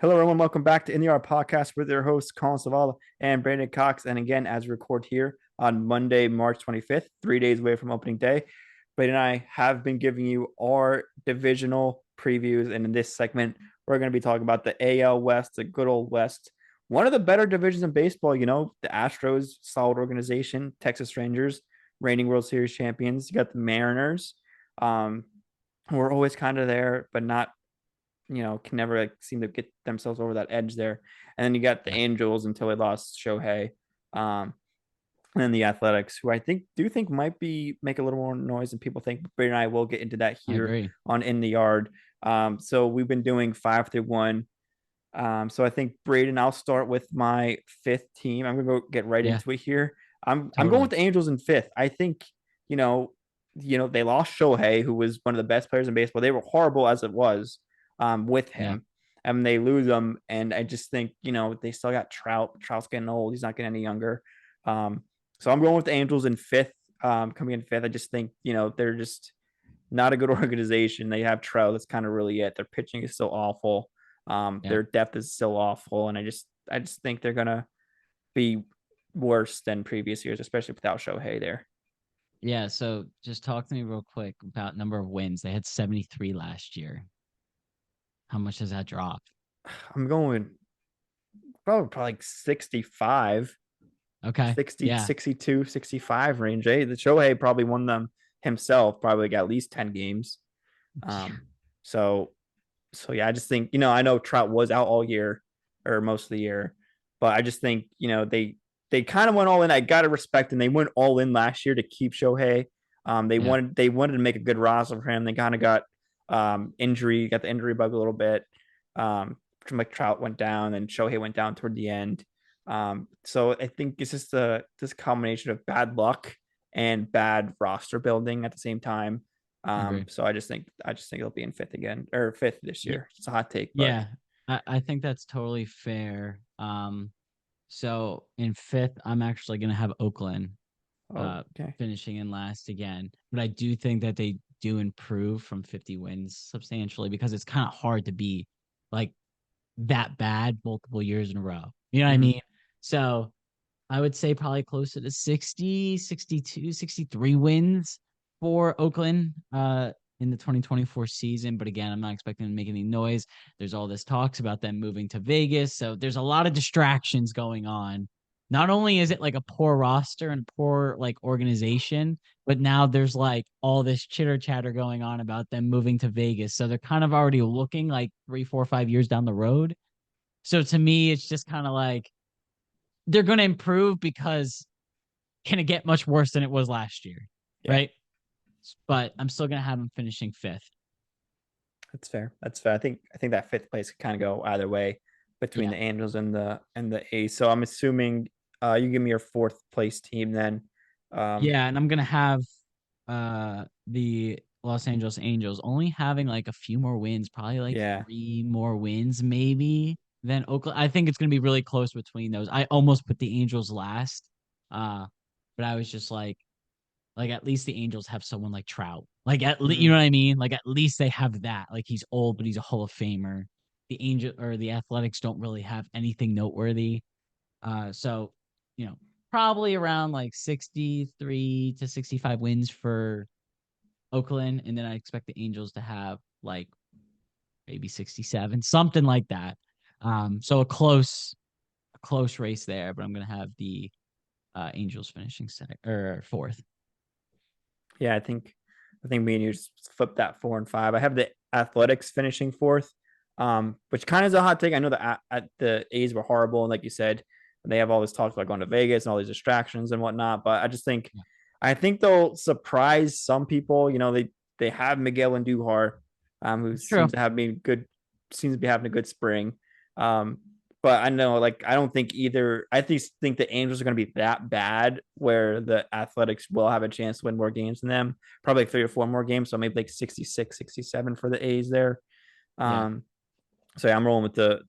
Hello, everyone. Welcome back to In the Art Podcast with your hosts, Colin Savala and Brandon Cox. And again, as we record here on Monday, March 25th, 3 days away from opening day, Brandon and I have been giving you our divisional previews. And in this segment, we're going to be talking about the AL West, the good old West, one of the better divisions in baseball. The Astros, solid organization, Texas Rangers, reigning World Series champions. You got the Mariners, who are always kind of there, but not can never seem to get themselves over that edge there. And then you got the Angels until they lost Shohei. And then the Athletics, who I think might be make a little more noise than people think. But Brady and I will get into that I here agree. on In the Yard. So we've been doing 5-1. So I think Braden, I'll start with my fifth team. I'm gonna go get right Yeah, into it here. I'm going with totally. the Angels in fifth. I think you know they lost Shohei, who was one of the best players in baseball. They were horrible as it was with Yeah. him, and they lose him. And I just think they still got Trout. Trout's getting old. He's not getting any younger. Um, so I'm going with the Angels in fifth. Coming in fifth, I just think they're just not a good organization. They have Trout. That's kind of really it. Their pitching is still awful. Yeah. Their depth is still awful, and I just think they're gonna be worse than previous years, especially without Shohei there. Yeah. So just talk to me real quick about number of wins. They had 73 last year. How much does that drop? I'm going probably like 65, Okay. 60, Yeah. 62, 65 range. The Shohei probably won them himself, probably got at least 10 games. Um, so so yeah, I just think I know Trout was out all year or most of the year, but I just think they kind of went all in. I gotta respect, and they went all in last year to keep Shohei. They Yeah. wanted to make a good roster for him. They kind of got got the injury bug a little bit. Like Trout went down, and Shohei went down toward the end. So I think it's just this combination of bad luck and bad roster building at the same time. I agree. So I just think it'll be in fifth again or fifth this Yeah. year. It's a hot take, but Yeah. I think that's totally fair. So in fifth, I'm actually gonna have Oakland oh, okay. finishing in last again. But I do think that they do improve from 50 wins substantially because it's kind of hard to be like that bad multiple years in a row. You know what I Mm-hmm. mean? So I would say probably closer to 60, 62, 63 wins for Oakland in the 2024 season. But again, I'm not expecting them to make any noise. There's all this talks about them moving to Vegas. So there's a lot of distractions going on. Not only is it like a poor roster and poor like organization, but now there's like all this chitter chatter going on about them moving to Vegas. So they're kind of already looking like 3, 4, 5 years down the road. So to me, it's just kind of like they're going to improve because can it get much worse than it was last year? Yeah, Right. But I'm still going to have them finishing fifth. that's fair. That's fair. I think that fifth place could kind of go either way between Yeah. the Angels and the A's. So I'm assuming you give me your fourth place team then. Um, Yeah. And I'm going to have the Los Angeles Angels only having like a few more wins, probably like yeah, 3 more wins, maybe than Oakland. I think it's going to be really close between those. I almost put the Angels last. Uh, but I was just like at least the Angels have someone like Trout. Like you mm-hmm. know what I mean? Like at least they have that. Like he's old, but he's a Hall of Famer. The Angel or the Athletics don't really have anything noteworthy. So you know, probably around like 63 to 65 wins for Oakland, and then I expect the Angels to have like maybe 67, something like that. So a close race there, but I'm gonna have the Angels finishing second or fourth. Yeah, I think me and you just flip that 4 and 5. I have the Athletics finishing fourth, which kind of is a hot take. I know that at the A's were horrible, and like you said, they have all this talk about going to Vegas and all these distractions and whatnot. But Yeah. I think they'll surprise some people. They have Miguel and Duhar, who It's true. seems to be having a good spring. Um, but I know, like, I don't think either. I think the Angels are going to be that bad where the Athletics will have a chance to win more games than them, probably like 3 or 4 more games. So maybe like 66, 67 for the A's there. Yeah. Um, so yeah, I'm rolling with the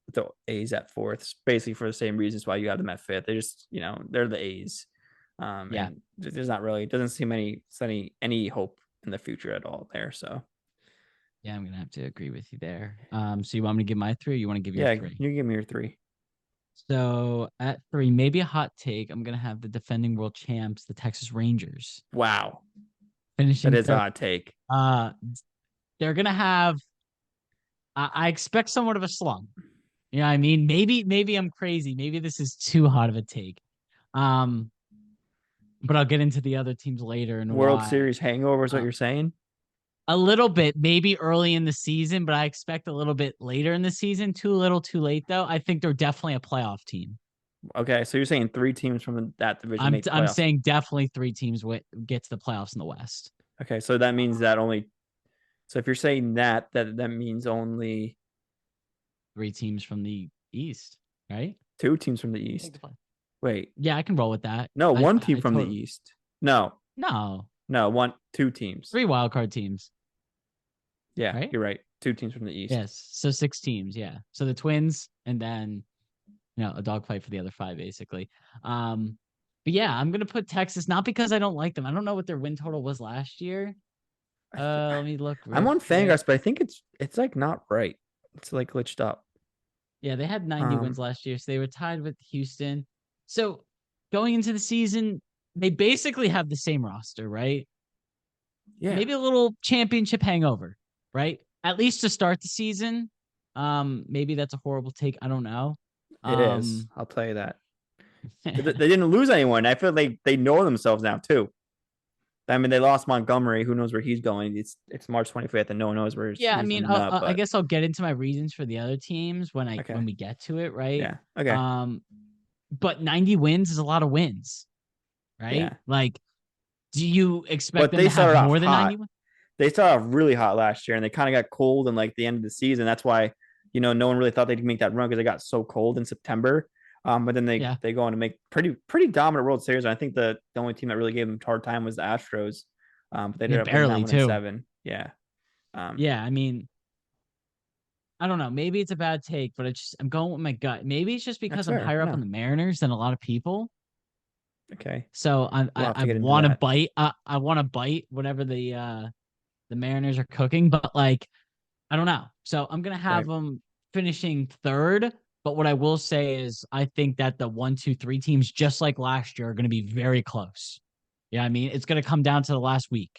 A's at fourth, basically for the same reasons why you have them at fifth. They just, they're the A's. Yeah. And there's not really, it doesn't seem any hope in the future at all there. So Yeah, I'm gonna have to agree with you there. So you want me to give my three, or you want to give your Yeah, three? you give me your three. So at three, maybe a hot take. I'm gonna have the defending world champs, the Texas Rangers, Wow, that finishing is a third. hot take. Uh, they're gonna have. I expect somewhat of a slump. You know what I mean? Maybe I'm crazy. Maybe this is too hot of a take. Um, but I'll get into the other teams later and World why. Series hangover is what Uh, you're saying? a little bit, maybe early in the season, but I expect a little bit later in the season. Too little, too late, though. I think they're definitely a playoff team. Okay, so you're saying three teams from that division make the I'm playoffs. saying definitely three teams get to the playoffs in the West. Okay, so that means that only. So if you're saying that means only Three teams from the East, right? two teams from the Make the East. play. Wait, Yeah, I can roll with that. no, one team I from the totally East. No, no no, two teams. three wild card teams, Yeah, right? you're right. Two teams from the East. Yes, so six teams. Yeah, so the Twins and then a dogfight for the other five, basically. Um, but yeah, I'm gonna put Texas not because I don't like them. I don't know what their win total was last year. I th- Let me look I'm real on quick. Fangraphs, but I think it's like not right. It's like glitched up. Yeah, they had 90 wins Um, last year, so they were tied with Houston. So going into the season, they basically have the same roster, right? yeah, Maybe a little championship hangover, right? At least to start the season. Maybe that's a horrible take. I don't know. it is. Um, I'll tell you that. They didn't lose anyone. I feel like they know themselves now too. I mean, they lost Montgomery. Who knows where he's going? It's March 25th, and no one knows where yeah, I he's mean, ending up. I But guess I'll get into my reasons for the other teams okay, when we get to it, right? yeah, okay, Um, but 90 wins is a lot of wins, right? yeah. Like, do you expect But them they to have started off more than hot. 90 wins? They started off really hot last year, and they kind of got cold in like the end of the season. That's why no one really thought they'd make that run because they got so cold in September. But then Yeah, they go on to make pretty dominant World Series. And I think the only team that really gave them a hard time was the Astros. But they yeah, ended up winning that barely one in too. seven. Yeah. Um, Yeah, I mean, I don't know. Maybe it's a bad take, but I'm going with my gut. Maybe it's just that's because I'm fair. higher up on No. the Mariners than a lot of people. Okay. So We'll have I to get into want to that. bite. I want to bite whatever the Mariners are cooking, but like I don't know. So I'm gonna have Right. them finishing third. But what I will say is, I think that the 1, 2, 3 teams, just like last year, are going to be very close. Yeah, I mean, it's going to come down to the last week.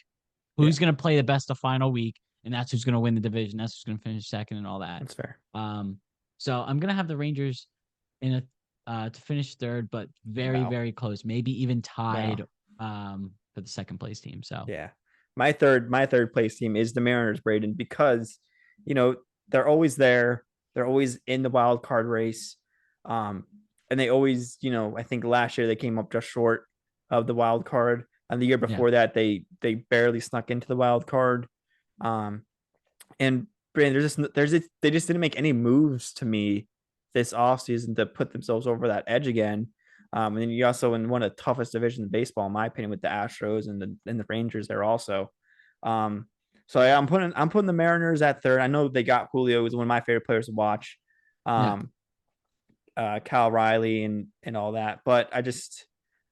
Yeah. Who's going to play the best the final week, and that's who's going to win the division. That's who's going to finish second, and all that. That's fair. Um, so I'm going to have the Rangers in a to finish third, but very Wow. very close, maybe even Wow. tied for the second place team. So Yeah. My third place team is the Mariners, Braden, because you know they're always there. They're always in the wild card race. Um, and they always, I think last year they came up just short of the wild card. And the year yeah, before that, they barely snuck into the wild card. Um, and Brandon, they just didn't make any moves to me this offseason to put themselves over that edge again. And then you also in one of the toughest divisions in baseball, in my opinion, with the Astros and the Rangers there also. Um, so yeah, I'm putting the Mariners at third. I know they got Julio, who's one of my favorite players to watch. yeah, Um, Cal Riley and all that, but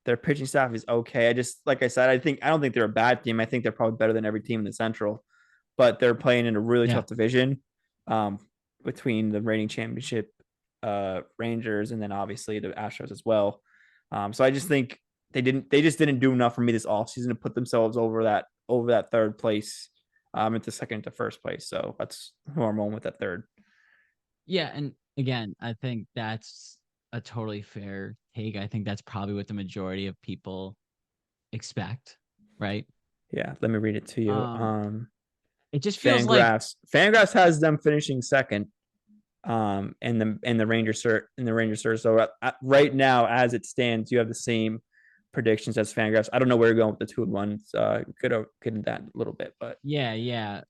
their pitching staff is okay. Like I said, I don't think they're a bad team. I think they're probably better than every team in the Central, but they're playing in a really yeah. tough division um, between the reigning championship Rangers and then obviously the Astros as well. So I just think they just didn't do enough for me this offseason to put themselves over that third place into second to first place. So that's who I'm on with that third. Yeah, and again, I think that's a totally fair take. I think that's probably what the majority of people expect, right? Yeah, let me read it to you. Um, it just feels like Fangraphs has them finishing second. And the Rangers. So right now, as it stands, you have the same predictions as Fangraphs. I don't know where you're going with the 2-1. Could get into that a little bit, but yeah, yeah.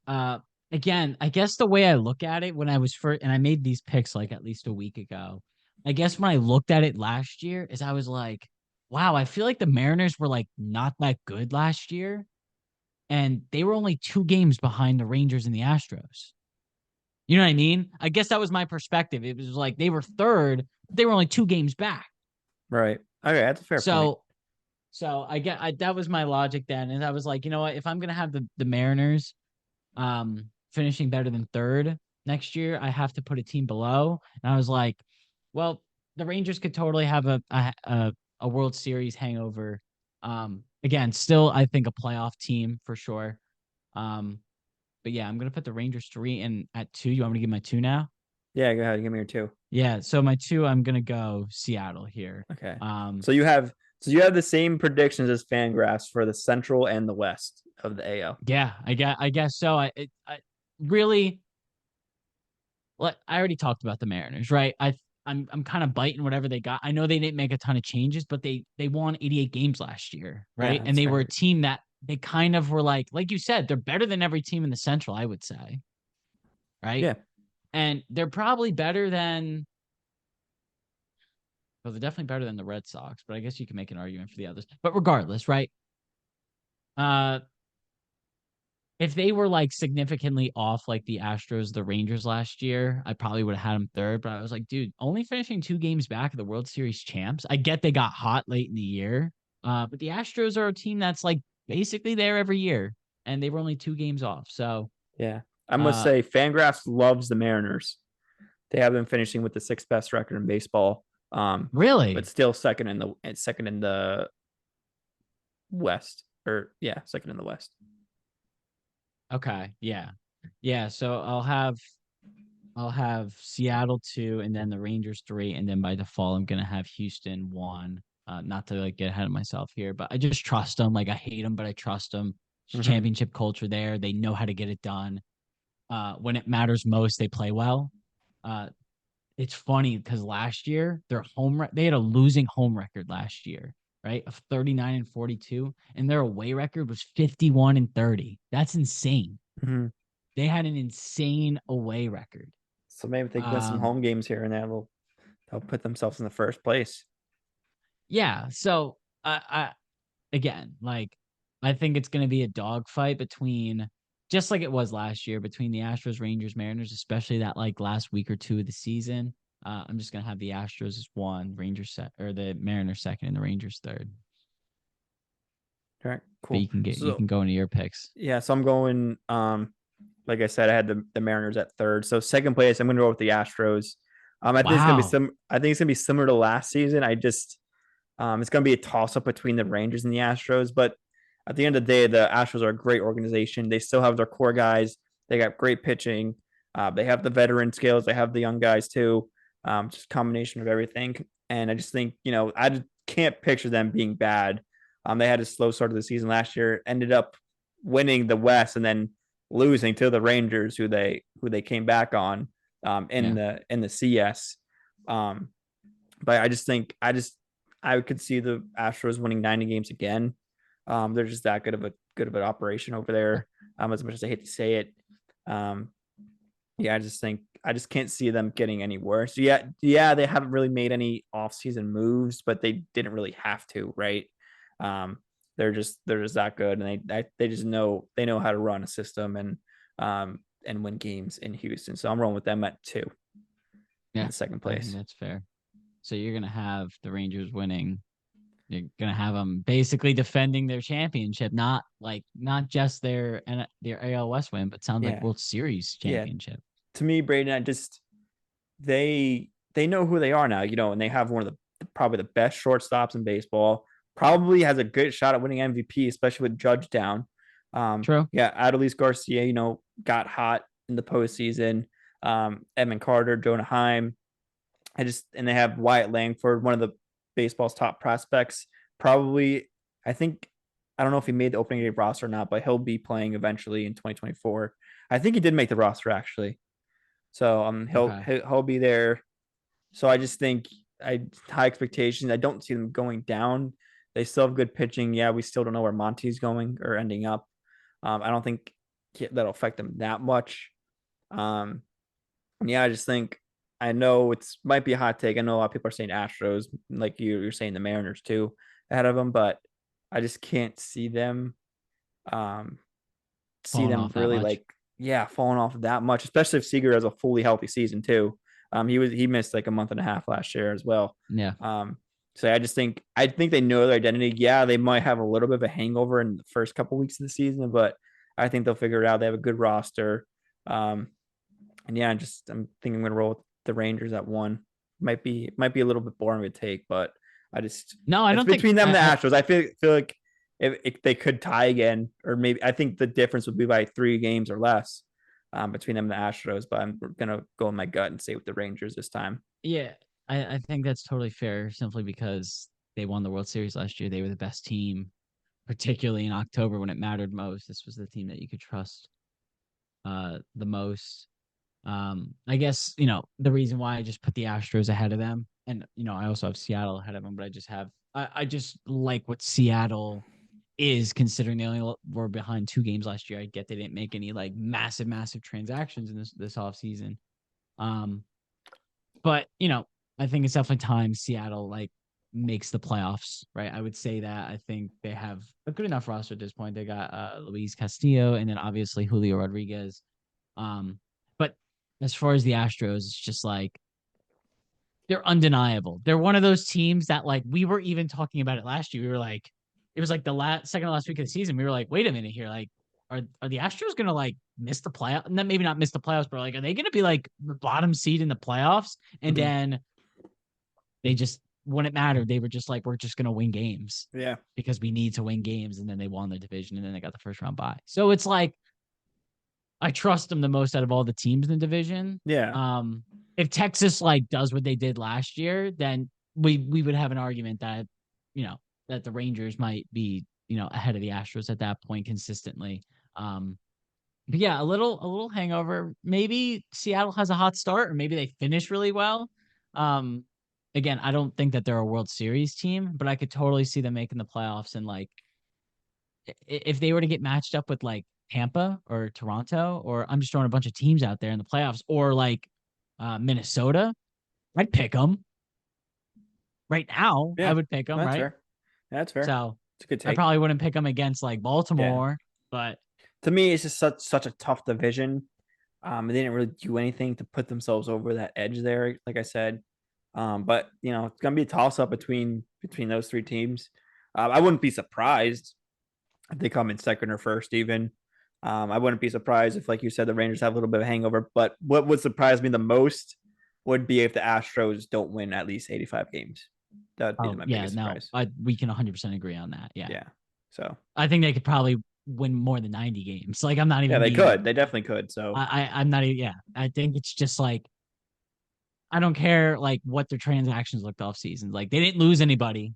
Again, I guess the way I look at it when I was first, and I made these picks like at least a week ago. I guess when I looked at it last year, is I was like, wow, I feel like the Mariners were like not that good last year, and they were only 2 games behind the Rangers and the Astros. You know what I mean? I guess that was my perspective. It was like they were third, but they were only 2 games back. right. Okay, that's a fair point. So, that was my logic then, and I was like, you know what? If I'm gonna have the Mariners, finishing better than third next year, I have to put a team below. And I was like, well, the Rangers could totally have a World Series hangover. Again, still I think a playoff team for sure. Um, but yeah, I'm gonna put the Rangers 3 and at 2. You want me to give my 2 now? Yeah, go ahead. Give me your two. Yeah, so my 2, I'm gonna go Seattle here. Okay. Um, So you have the same predictions as Fangraphs for the Central and the West of the AL. yeah, I guess so. I really, like, I already talked about the Mariners, right? I'm kind of biting whatever they got. I know they didn't make a ton of changes, but they won 88 games last year, Yeah, right? And that's they were a fair. team that they kind of were like you said, they're better than every team in the Central, I would say, right? Yeah. And they're probably better than, well, they're definitely better than the Red Sox, but I guess you can make an argument for the others. But regardless, right? Uh, if they were like significantly off like the Astros, the Rangers last year, I probably would have had them third. But I was like, dude, only finishing 2 games back of the World Series champs. I get they got hot late in the year, but the Astros are a team that's like basically there every year, and they were only 2 games off. So, Yeah. I must uh, say, Fangraphs loves the Mariners. They have been finishing with the sixth best record in baseball. But really, still second in the West. Or yeah, second in the West. okay, yeah, yeah. So I'll have Seattle 2, and then the Rangers 3, and then by default, I'm gonna have Houston 1. Not to like get ahead of myself here, but I just trust them. Like I hate them, but I trust them. Mm-hmm. Championship culture there. They know how to get it done. When it matters most, they play well. Uh, it's funny because last year they had a losing home record last year, right? Of 39 and 42, and their away record was 51 and 30. That's insane. Mm-hmm. They had an insane away record. So maybe if they win some Um, home games here and there, they'll put themselves in the first place. yeah. So I again, like I think it's going to be a dogfight between, just like it was last year, between the Astros, Rangers, Mariners, especially that like last week or two of the season. I'm just gonna have the Astros as 1, Rangers set, or the Mariners second, and the Rangers third. All right, But cool. you So can go into your picks. yeah, so I'm going. Like I said, I had the Mariners at third. So second place, I'm going to go with the Astros. I think it's gonna be Wow. some. I think it's gonna be similar to last season. It's gonna be a toss up between the Rangers and the Astros. But at the end of the day, the Astros are a great organization. They still have their core guys. They got great pitching. They have the veteran skills. They have the young guys too. Just a combination of everything. And I just think I just can't picture them being bad. They had a slow start of the season last year. Ended up winning the West and then losing to the Rangers, who they came back on in Yeah. the CS. Um, but I just think I could see the Astros winning 90 games again. They're just that good of an operation over there. As much as I hate to say it, um, yeah, I just think I just can't see them getting any worse. Yeah, yeah, they haven't really made any offseason moves, but they didn't really have to, right? Um, they're just that good, and they just know how to run a system and win games in Houston. So I'm rolling with them at 2 in Yeah. the second I think place. that's fair. So you're gonna have the Rangers winning. You're gonna have them basically defending their championship, not just their AL West win, but sounds like Yeah, World Series yeah. championship. To me, Braden, they know who they are now, and they have one of the probably the best shortstops in baseball. Probably has a good shot at winning MVP, especially with Judge down. True. Yeah, Adolis Garcia, got hot in the postseason. Edmund Carter, Jonah Heim. And they have Wyatt Langford, one of the baseball's top prospects. Probably, I think, I don't know if he made the opening day roster or not, but he'll be playing eventually in 2024. I think he did make the roster actually. So he'll Okay. he'll be there. So I just think I high expectations. I don't see them going down. They still have good pitching. Yeah, we still don't know where Monty's going or ending up. I don't think that'll affect them that much. Um, yeah, I just think I know it's might be a hot take. I know a lot of people are saying Astros, like you're saying the Mariners too, ahead of them, but I just can't um see Falling them off that really much. like falling off that much, especially if Seager has a fully healthy season too. He missed like a month and a half last year as well. Yeah. So I think they know their identity. Yeah, they might have a little bit of a hangover in the first couple weeks of the season, but I think they'll figure it out. They have a good roster. And yeah, I'm thinking I'm gonna roll with the Rangers at 1. Might be a little bit boring to take, but I just No, I it's don't think between them and the Astros. I feel like if they could tie again, or maybe I think the difference would be by 3 games or less between them and the Astros. But I'm gonna go in my gut and say with the Rangers this time. yeah, I think that's totally fair simply because they won the World Series last year. They were the best team, particularly in October when it mattered most. This was the team that you could trust the most. I guess, the reason why I just put the Astros ahead of them, and I also have Seattle ahead of them, but I just like what Seattle is, considering they only were behind 2 games last year. I get they didn't make any like massive transactions in this off season. Um, but I think it's definitely time Seattle like makes the playoffs, right? I would say that I think they have a good enough roster at this point. They got Luis Castillo and then obviously Julio Rodriguez. But as far as the Astros, it's just like they're undeniable. They're one of those teams that like we were even talking about it last year. We were like, it was like the second to last week of the season. We were like, wait a minute here, like are the Astros gonna like miss the playoff? Maybe not miss the playoffs, but like are they gonna be like the bottom seed in the playoffs? And Mm-hmm. then they just when it mattered, they were just like, we're just gonna win games Yeah, because we need to win games, and then they won the division, and then they got the first round bye. So it's like I trust them the most out of all the teams in the division. yeah, If Texas like does what they did last year, then we would have an argument that you know that the Rangers might be ahead of the Astros at that point consistently. But yeah, a little hangover. Maybe Seattle has a hot start, or maybe they finish really well. Um, Again, I don't think that they're a World Series team, but I could totally see them making the playoffs. And like, if they were to get matched up with like Tampa or Toronto, or I'm just throwing a bunch of teams out there in the playoffs, or like Minnesota, I'd pick them right now. I yeah. would pick them, That's right? fair. That's fair. So It's a good I take. probably wouldn't pick them against like Yeah. Baltimore, but To me, it's just such a tough division. They didn't really do anything to put themselves over that edge there, like I said. But it's gonna be a toss up between those 3 teams. I wouldn't be surprised if they come in second or first, even. I wouldn't be surprised if, like you said, the Rangers have a little bit of a hangover. But what would surprise me the most would be if the Astros don't win at least 85 games. That'd be oh my yeah, biggest no, surprise. we can 100% agree on that. Yeah, Yeah. So I think they could probably win more than 90 games. Like I'm not yeah, even they being could. They definitely could. So I'm not even, yeah. I think it's just like I don't care like what their transactions looked off season. Like they didn't lose anybody,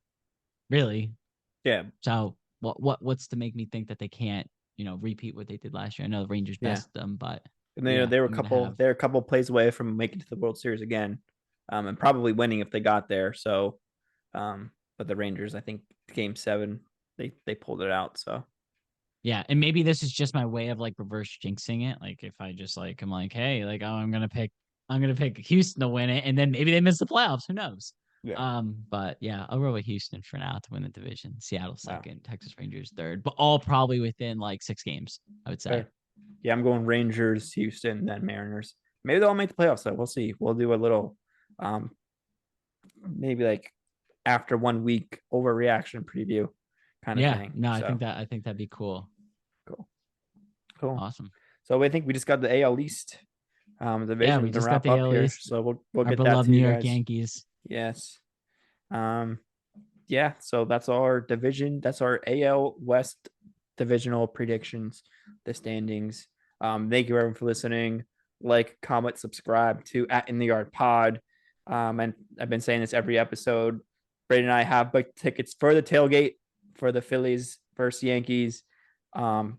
really. yeah, So what's to make me think that they can't, repeat what they did last year? I know the Rangers yeah. best them, but And yeah, they were a I'm gonna couple have they're a couple plays away from making it to the World Series again, and probably winning if they got there. So, but the Rangers, I think, Game 7, they pulled it out. So yeah, and maybe this is just my way of like reverse jinxing it. Like if I just like I'm like, hey, like I'm gonna pick Houston to win it, and then maybe they miss the playoffs. Who knows? yeah, But yeah, I'll roll with Houston for now to win the division. Seattle wow, second, Texas Rangers third, but all probably within like 6 games, I would say. fair. Yeah, I'm going Rangers, Houston, then Mariners. Maybe they'll make the playoffs. So we'll see. We'll do a little, um, maybe like after 1 week overreaction preview kind of Yeah, thing. no, So I think that'd be cool. cool, cool. Awesome. So I think we just got the AL East Yeah, we division to just got wrap the up AL here. East. So we'll Our get that beloved to New you York guys. Yankees. Yes. Um, yeah, so that's our division. That's our AL West divisional predictions, the standings. Thank you everyone for listening. Like, comment, subscribe to at In the Yard Pod. And I've been saying this every episode. Braden and I have booked tickets for the tailgate for the Phillies versus Yankees. Um,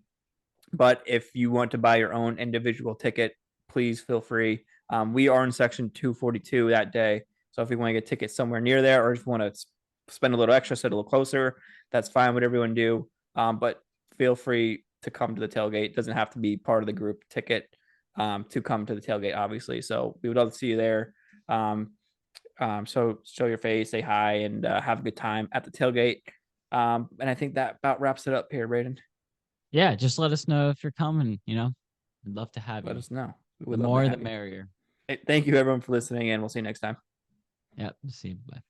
but if you want to buy your own individual ticket, please feel free. We are in section 242 that day. So if you want to get tickets somewhere near there, or if you want to spend a little extra, sit a little closer, that's fine. Whatever you want to do. But feel free to come to the tailgate. It doesn't have to be part of the group ticket to come to the tailgate, obviously. So we would love to see you there. So show your face, say hi, and have a good time at the tailgate. And I think that about wraps it up here, Braden. Yeah, just let us know if you're coming. I'd love to have Let you. us know. We The would love to more, the have you. merrier. Hey, thank you, everyone, for listening, and we'll see you next time. Yep. See you. Bye.